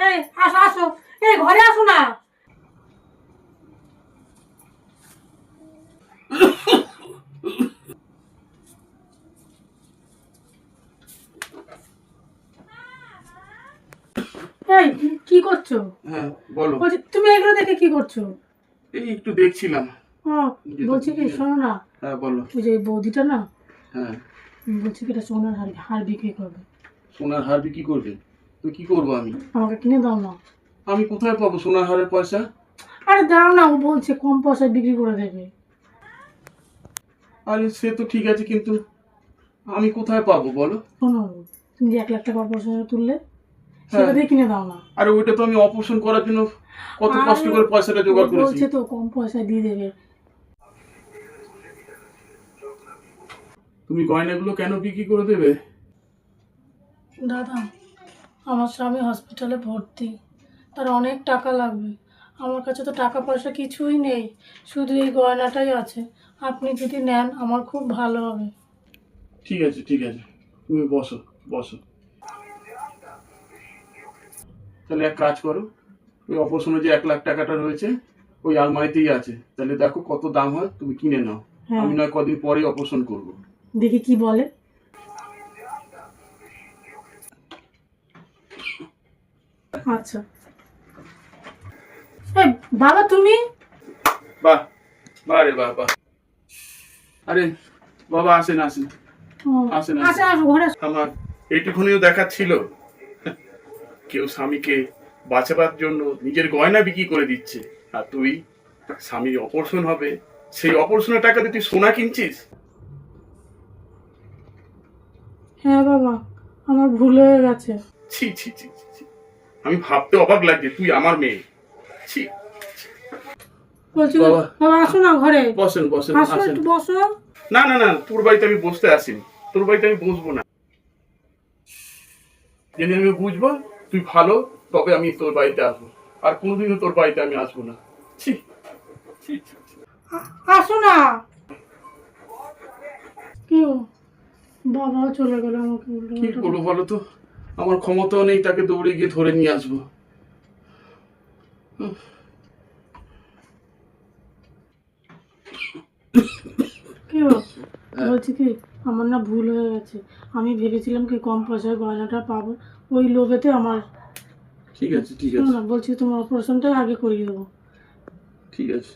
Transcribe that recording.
এই আসো আসো, এই ঘরে আসো না। এই কি করছো? হ্যাঁ বলো। বলছি তুমি এগুলো দেখে কি করছো? এই একটু দেখছিলাম। ও, বলছি কি শোনো না, হ্যাঁ বলো। ওই যে বৌদিটা না, হ্যাঁ বলছি কি এটা সোনার হার হার বিক্রি করবে, সোনার হার বিক্রি করবে? তো কি করবো আমি? আমাকে কিনে দাও না। আমি কোথায় পাবো সোনার হারের পয়সা? আরে দাও না, ও বলছে কম পয়সায় বিক্রি করে দেবে। আরে সে তো ঠিক আছে, কিন্তু আমি কোথায় পাবো বলো? শোনো, তুমি যে 1 লাখ টাকা পয়সা তুললে সেটা হ্যাঁ। দিয়ে কিনে দাও না। আরে ওইটা তো আমি অপারেশন করার জন্য কত কষ্ট আরে, করে পয়সাটা জোগাড় ও করেছি। বলছে তো কম পয়সায় দিয়ে দেবে। তুমি গয়নাগুলো কেন বিক্রি করে দেবে? দাদা, আমার স্বামী হসপিটালে ভর্তি, তার অনেক টাকা লাগবে। আমার কাছে তো টাকা পয়সা কিছুই নেই, শুধু এই গয়নাটাই আছে। আপনি যদি নেন আমার খুব ভালো হবে। ঠিক আছে ঠিক আছে, তুমি বসো বসো। তাহলে এক কাজ করো, ওই অপারেশনে যে 1 লাখ টাকাটা রয়েছে ওই আলমারিতেই আছে, তাহলে দেখো কত দাম হয়, তুমি কিনে নাও। হ্যাঁ, আমি নয় কদিন পরে অপারেশন করবো। দেখি কি বলে। আচ্ছা। এই বাবা তুমি? বাহ, বাহ রে বাহ বাহ। আরে বাবা আসেন আসেন। ও, আসেন, আসো আসো, ঘরে আসো। আমার এইটুকুনিও দেখার ছিল, কেউ স্বামীকে বাঁচাবার জন্য নিজের গয়না বিক্রি করে দিচ্ছে, আর তুই স্বামীর অপারেশন হবে সেই অপারেশনের টাকা দিয়ে তুই সোনা কিনছিস? হ্যাঁ বাবা, আমার ভুল হয়ে গেছে। ছি ছি ছি ছি ছি। আমি ভাবতে অবাক লাগছে তুই আমার মেয়ে। ছি। বলছি বাবা। বাবা আসো না ঘরে, বসেন বসেন আসো আসেন। একটু বসো। না না না, তোর বাড়িতে আমি বসতে আসিনি, তোর বাড়িতে আমি বসবো না। যেদিন আমি বুঝবো তুই ভালো, তবে আমি তোর বাড়িতে আসবো, আর কোনোদিনও তোর বাড়িতে আমি আসবো না। ছি ছি ছি ছি। আসো না। কি বাবাও চলে গেল, আমাকে উল্টো কি পাল্টা করবো বলো তো, আমার ক্ষমতাও নেই তাকে দৌড়ে গিয়ে ধরে নিয়ে আসবো। কি বলছি কি, আমার না ভুল হয়ে গেছে। আমি ভেবেছিলাম কি কম পয়সায় গয়নাটা পাবো, ওই লোভেতে আমার। ঠিক আছে ঠিক শোনো আছে না, বলছি তোমার অপারেশনটাই আগে করিয়ে দেবো। ঠিক আছে।